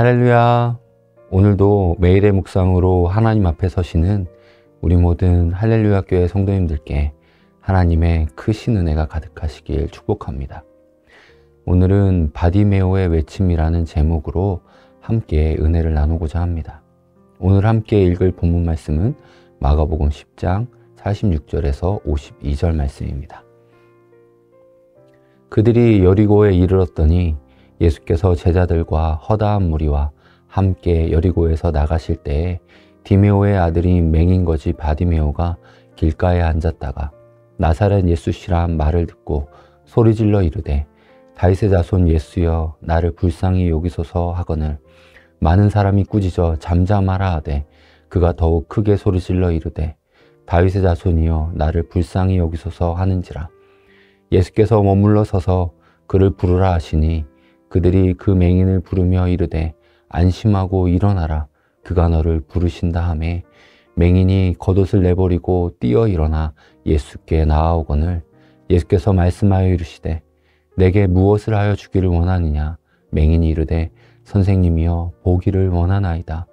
할렐루야. 오늘도 매일의 묵상으로 하나님 앞에 서시는 우리 모든 할렐루야 교회 성도님들께 하나님의 크신 은혜가 가득하시길 축복합니다. 오늘은 바디메오의 외침이라는 제목으로 함께 은혜를 나누고자 합니다. 오늘 함께 읽을 본문 말씀은 마가복음 10장 46절에서 52절 말씀입니다. 그들이 여리고에 이르렀더니 예수께서 제자들과 허다한 무리와 함께 여리고에서 나가실 때에 디메오의 아들인 맹인거지 바디메오가 길가에 앉았다가 나사렛 예수시란 말을 듣고 소리질러 이르되 다윗의 자손 예수여 나를 불쌍히 여기소서 하거늘 많은 사람이 꾸짖어 잠잠하라 하되 그가 더욱 크게 소리질러 이르되 다윗의 자손이여 나를 불쌍히 여기소서 하는지라. 예수께서 머물러 서서 그를 부르라 하시니 그들이 그 맹인을 부르며 이르되 안심하고 일어나라 그가 너를 부르신다 하매 맹인이 겉옷을 내버리고 뛰어 일어나 예수께 나아오거늘 예수께서 말씀하여 이르시되 내게 무엇을 하여 주기를 원하느냐. 맹인이 이르되 선생님이여 보기를 원하나이다.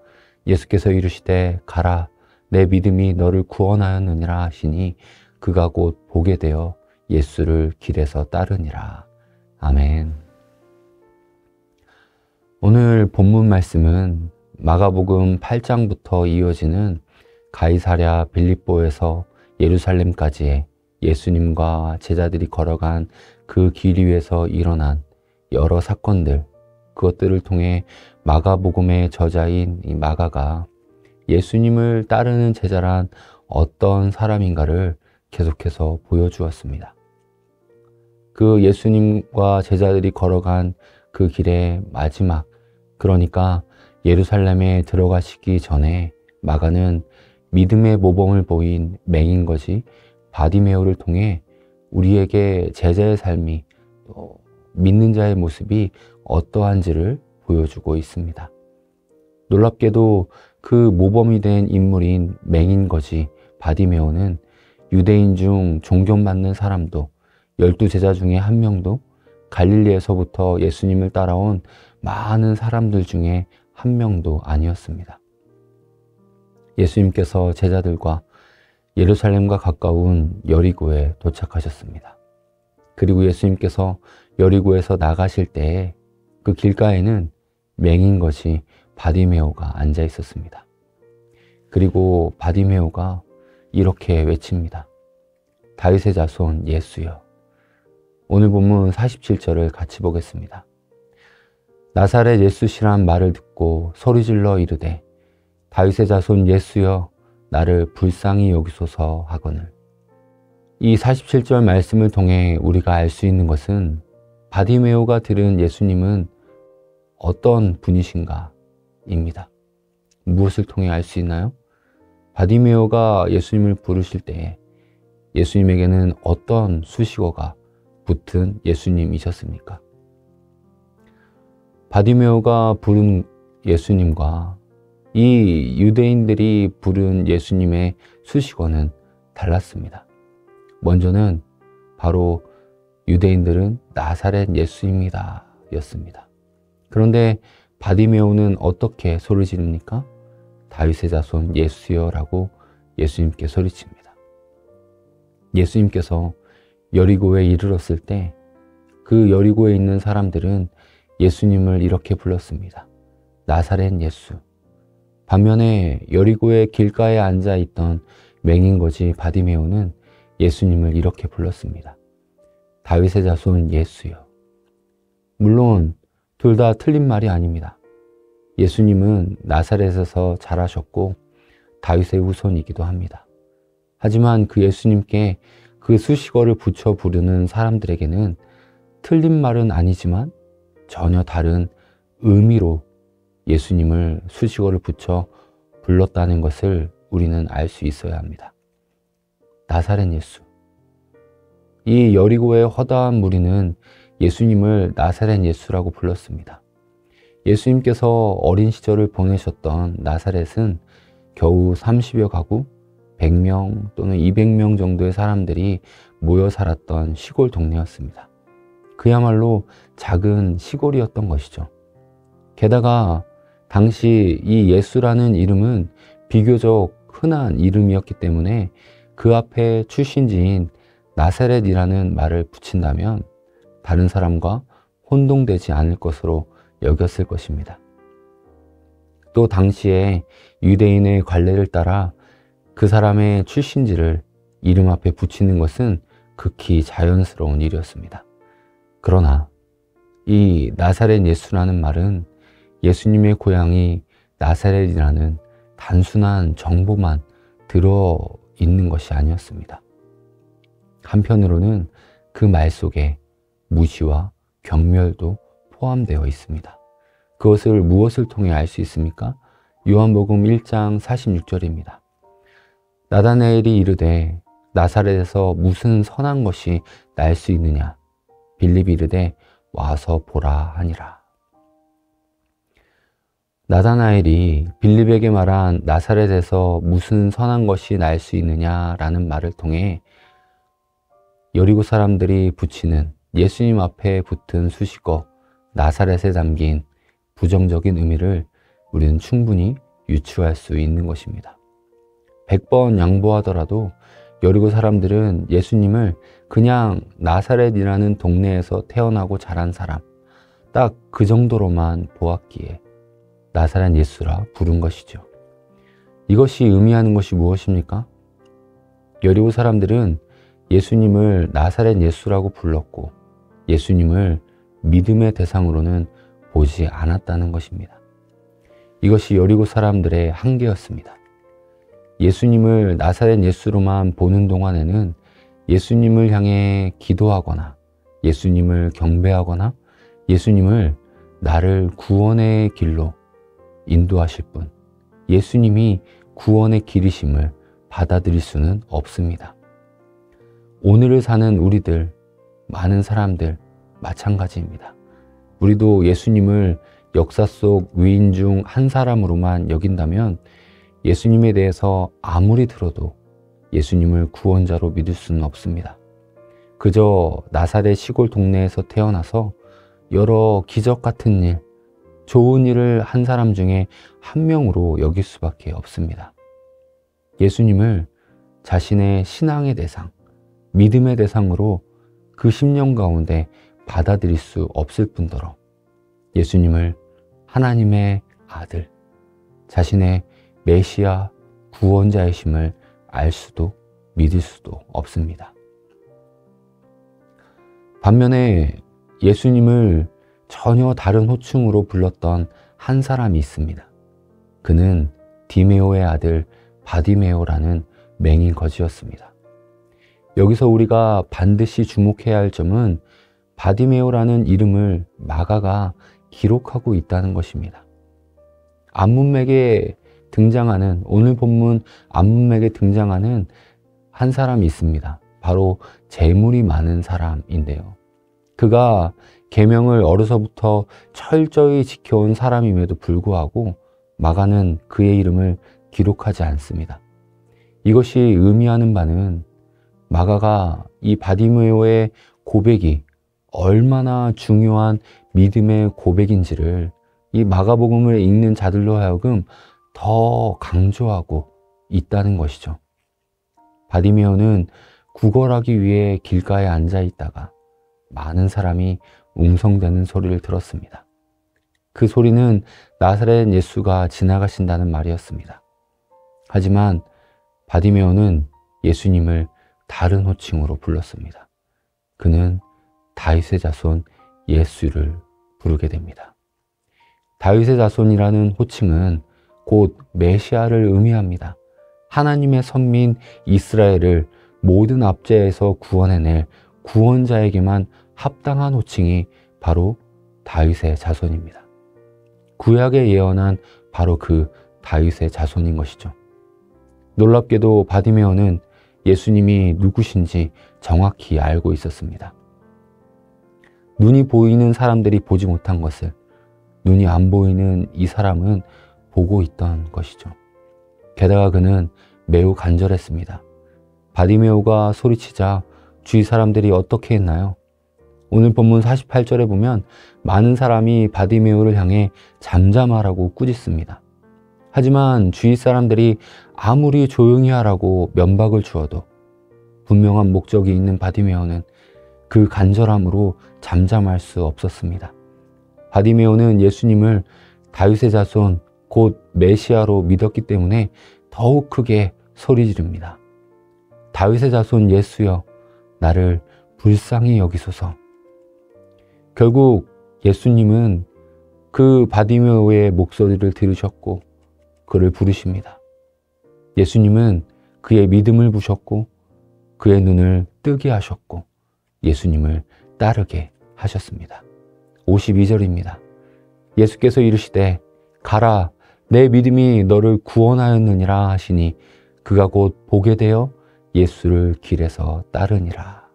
예수께서 이르시되 가라 내 믿음이 너를 구원하였느니라 하시니 그가 곧 보게 되어 예수를 길에서 따르니라. 아멘. 오늘 본문 말씀은 마가복음 8장부터 이어지는 가이사랴 빌립보에서 예루살렘까지의 예수님과 제자들이 걸어간 그 길 위에서 일어난 여러 사건들, 그것들을 통해 마가복음의 저자인 이 마가가 예수님을 따르는 제자란 어떤 사람인가를 계속해서 보여주었습니다. 그 예수님과 제자들이 걸어간 그 길의 마지막, 그러니까 예루살렘에 들어가시기 전에 마가는 믿음의 모범을 보인 맹인거지 바디메오를 통해 우리에게 제자의 삶이 또 믿는 자의 모습이 어떠한지를 보여주고 있습니다. 놀랍게도 그 모범이 된 인물인 맹인거지 바디메오는 유대인 중 존경받는 사람도 12제자 중에 한 명도 갈릴리에서부터 예수님을 따라온 많은 사람들 중에 한 명도 아니었습니다. 예수님께서 제자들과 예루살렘과 가까운 여리고에 도착하셨습니다. 그리고 예수님께서 여리고에서 나가실 때에 그 길가에는 맹인거지 바디메오가 앉아 있었습니다. 그리고 바디메오가 이렇게 외칩니다. 다윗의 자손 예수여. 오늘 본문 47절을 같이 보겠습니다. 나사렛 예수시란 말을 듣고 소리질러 이르되 다윗의 자손 예수여 나를 불쌍히 여기소서 하거늘. 이 47절 말씀을 통해 우리가 알 수 있는 것은 바디메오가 들은 예수님은 어떤 분이신가 입니다. 무엇을 통해 알 수 있나요? 바디메오가 예수님을 부르실 때 예수님에게는 어떤 수식어가 붙은 예수님이셨습니까? 바디메오가 부른 예수님과 이 유대인들이 부른 예수님의 수식어는 달랐습니다. 먼저는 바로 유대인들은 나사렛 예수입니다 였습니다. 그런데 바디메오는 어떻게 소리 지릅니까? 다윗의 자손 예수여 라고 예수님께 소리칩니다. 예수님께서 여리고에 이르렀을 때 그 여리고에 있는 사람들은 예수님을 이렇게 불렀습니다. 나사렛 예수. 반면에 여리고의 길가에 앉아있던 맹인거지 바디메오는 예수님을 이렇게 불렀습니다. 다윗의 자손 예수여. 물론 둘 다 틀린 말이 아닙니다. 예수님은 나사렛에서 자라셨고 다윗의 후손이기도 합니다. 하지만 그 예수님께 그 수식어를 붙여 부르는 사람들에게는 틀린 말은 아니지만 전혀 다른 의미로 예수님을 수식어를 붙여 불렀다는 것을 우리는 알 수 있어야 합니다. 나사렛 예수. 이 여리고의 허다한 무리는 예수님을 나사렛 예수라고 불렀습니다. 예수님께서 어린 시절을 보내셨던 나사렛은 겨우 30여 가구, 100명 또는 200명 정도의 사람들이 모여 살았던 시골 동네였습니다. 그야말로 작은 시골이었던 것이죠. 게다가 당시 이 예수라는 이름은 비교적 흔한 이름이었기 때문에 그 앞에 출신지인 나사렛이라는 말을 붙인다면 다른 사람과 혼동되지 않을 것으로 여겼을 것입니다. 또 당시에 유대인의 관례를 따라 그 사람의 출신지를 이름 앞에 붙이는 것은 극히 자연스러운 일이었습니다. 그러나 이 나사렛 예수라는 말은 예수님의 고향이 나사렛이라는 단순한 정보만 들어있는 것이 아니었습니다. 한편으로는 그 말 속에 무시와 경멸도 포함되어 있습니다. 그것을 무엇을 통해 알 수 있습니까? 요한복음 1장 46절입니다. 나다나엘이 이르되 나사렛에서 무슨 선한 것이 날 수 있느냐? 빌립이 이르되 와서 보라 하니라. 나다나엘이 빌립에게 말한 나사렛에서 무슨 선한 것이 날 수 있느냐라는 말을 통해 여리고 사람들이 붙이는 예수님 앞에 붙은 수식어 나사렛에 담긴 부정적인 의미를 우리는 충분히 유추할 수 있는 것입니다. 100번 양보하더라도 여리고 사람들은 예수님을 그냥 나사렛이라는 동네에서 태어나고 자란 사람, 딱 그 정도로만 보았기에 나사렛 예수라 부른 것이죠. 이것이 의미하는 것이 무엇입니까? 여리고 사람들은 예수님을 나사렛 예수라고 불렀고 예수님을 믿음의 대상으로는 보지 않았다는 것입니다. 이것이 여리고 사람들의 한계였습니다. 예수님을 나사렛 예수로만 보는 동안에는 예수님을 향해 기도하거나 예수님을 경배하거나 예수님을 나를 구원의 길로 인도하실 분, 예수님이 구원의 길이심을 받아들일 수는 없습니다. 오늘을 사는 우리들, 많은 사람들 마찬가지입니다. 우리도 예수님을 역사 속 위인 중 한 사람으로만 여긴다면 예수님에 대해서 아무리 들어도 예수님을 구원자로 믿을 수는 없습니다. 그저 나사렛 시골 동네에서 태어나서 여러 기적 같은 일, 좋은 일을 한 사람 중에 한 명으로 여길 수밖에 없습니다. 예수님을 자신의 신앙의 대상, 믿음의 대상으로 그 10년 가운데 받아들일 수 없을 뿐더러 예수님을 하나님의 아들, 자신의 메시아 구원자이심을 알 수도 믿을 수도 없습니다. 반면에 예수님을 전혀 다른 호칭으로 불렀던 한 사람이 있습니다. 그는 디메오의 아들 바디메오라는 맹인 거지였습니다. 여기서 우리가 반드시 주목해야 할 점은 바디메오라는 이름을 마가가 기록하고 있다는 것입니다. 안문맥에 등장하는, 오늘 본문 안문맥에 등장하는 한 사람이 있습니다. 바로 재물이 많은 사람인데요. 그가 계명을 어려서부터 철저히 지켜온 사람임에도 불구하고 마가는 그의 이름을 기록하지 않습니다. 이것이 의미하는 바는 마가가 이 바디메오의 고백이 얼마나 중요한 믿음의 고백인지를 이 마가복음을 읽는 자들로 하여금 더 강조하고 있다는 것이죠. 바디메오는 구걸하기 위해 길가에 앉아 있다가 많은 사람이 웅성대는 소리를 들었습니다. 그 소리는 나사렛 예수가 지나가신다는 말이었습니다. 하지만 바디메오는 예수님을 다른 호칭으로 불렀습니다. 그는 다윗의 자손 예수를 부르게 됩니다. 다윗의 자손이라는 호칭은 곧 메시아를 의미합니다. 하나님의 선민 이스라엘을 모든 압제에서 구원해낼 구원자에게만 합당한 호칭이 바로 다윗의 자손입니다. 구약에 예언한 바로 그 다윗의 자손인 것이죠. 놀랍게도 바디메오는 예수님이 누구신지 정확히 알고 있었습니다. 눈이 보이는 사람들이 보지 못한 것을 눈이 안 보이는 이 사람은 보고 있던 것이죠. 게다가 그는 매우 간절했습니다. 바디메오가 소리치자 주위 사람들이 어떻게 했나요? 오늘 본문 48절에 보면 많은 사람이 바디메오를 향해 잠잠하라고 꾸짖습니다. 하지만 주위 사람들이 아무리 조용히 하라고 면박을 주어도 분명한 목적이 있는 바디메오는 그 간절함으로 잠잠할 수 없었습니다. 바디메오는 예수님을 다윗의 자손 곧 메시아로 믿었기 때문에 더욱 크게 소리 지릅니다. 다윗의 자손 예수여, 나를 불쌍히 여기소서. 결국 예수님은 그 바디메오의 목소리를 들으셨고 그를 부르십니다. 예수님은 그의 믿음을 보셨고 그의 눈을 뜨게 하셨고 예수님을 따르게 하셨습니다. 52절입니다. 예수께서 이르시되 가라, 내 믿음이 너를 구원하였느니라 하시니 그가 곧 보게 되어 예수를 길에서 따르니라.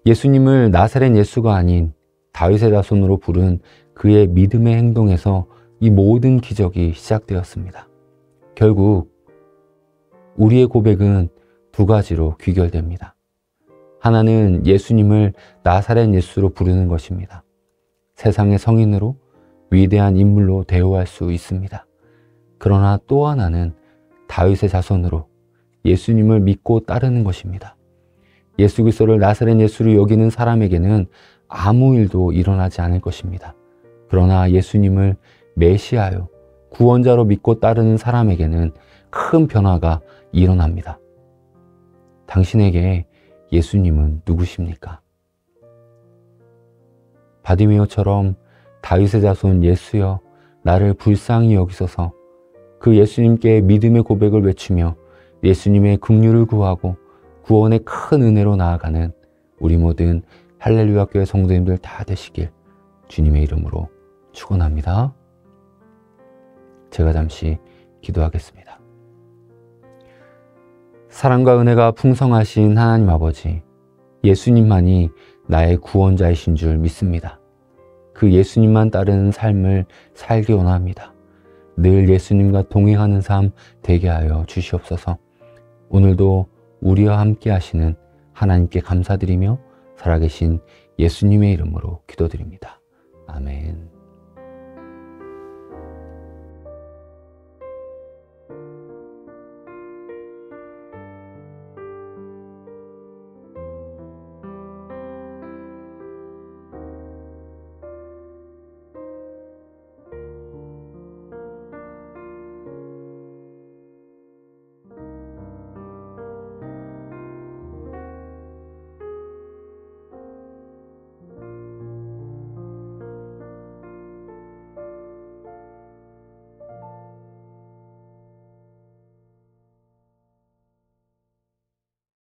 예수님을 나사렛 예수가 아닌 다윗의 자손으로 부른 그의 믿음의 행동에서 이 모든 기적이 시작되었습니다. 결국 우리의 고백은 두 가지로 귀결됩니다. 하나는 예수님을 나사렛 예수로 부르는 것입니다. 세상의 성인으로 위대한 인물로 대우할 수 있습니다. 그러나 또 하나는 다윗의 자손으로 예수님을 믿고 따르는 것입니다. 예수 그리스도를 나사렛 예수로 여기는 사람에게는 아무 일도 일어나지 않을 것입니다. 그러나 예수님을 메시아요, 구원자로 믿고 따르는 사람에게는 큰 변화가 일어납니다. 당신에게 예수님은 누구십니까? 바디메오처럼 다윗의 자손 예수여, 나를 불쌍히 여기소서 그 예수님께 믿음의 고백을 외치며 예수님의 긍휼을 구하고 구원의 큰 은혜로 나아가는 우리 모든 할렐루야 교회 성도님들 다 되시길 주님의 이름으로 축원합니다. 제가 잠시 기도하겠습니다. 사랑과 은혜가 풍성하신 하나님 아버지, 예수님만이 나의 구원자이신 줄 믿습니다. 그 예수님만 따르는 삶을 살기 원합니다. 늘 예수님과 동행하는 삶 되게 하여 주시옵소서. 오늘도 우리와 함께 하시는 하나님께 감사드리며 살아계신 예수님의 이름으로 기도드립니다. 아멘.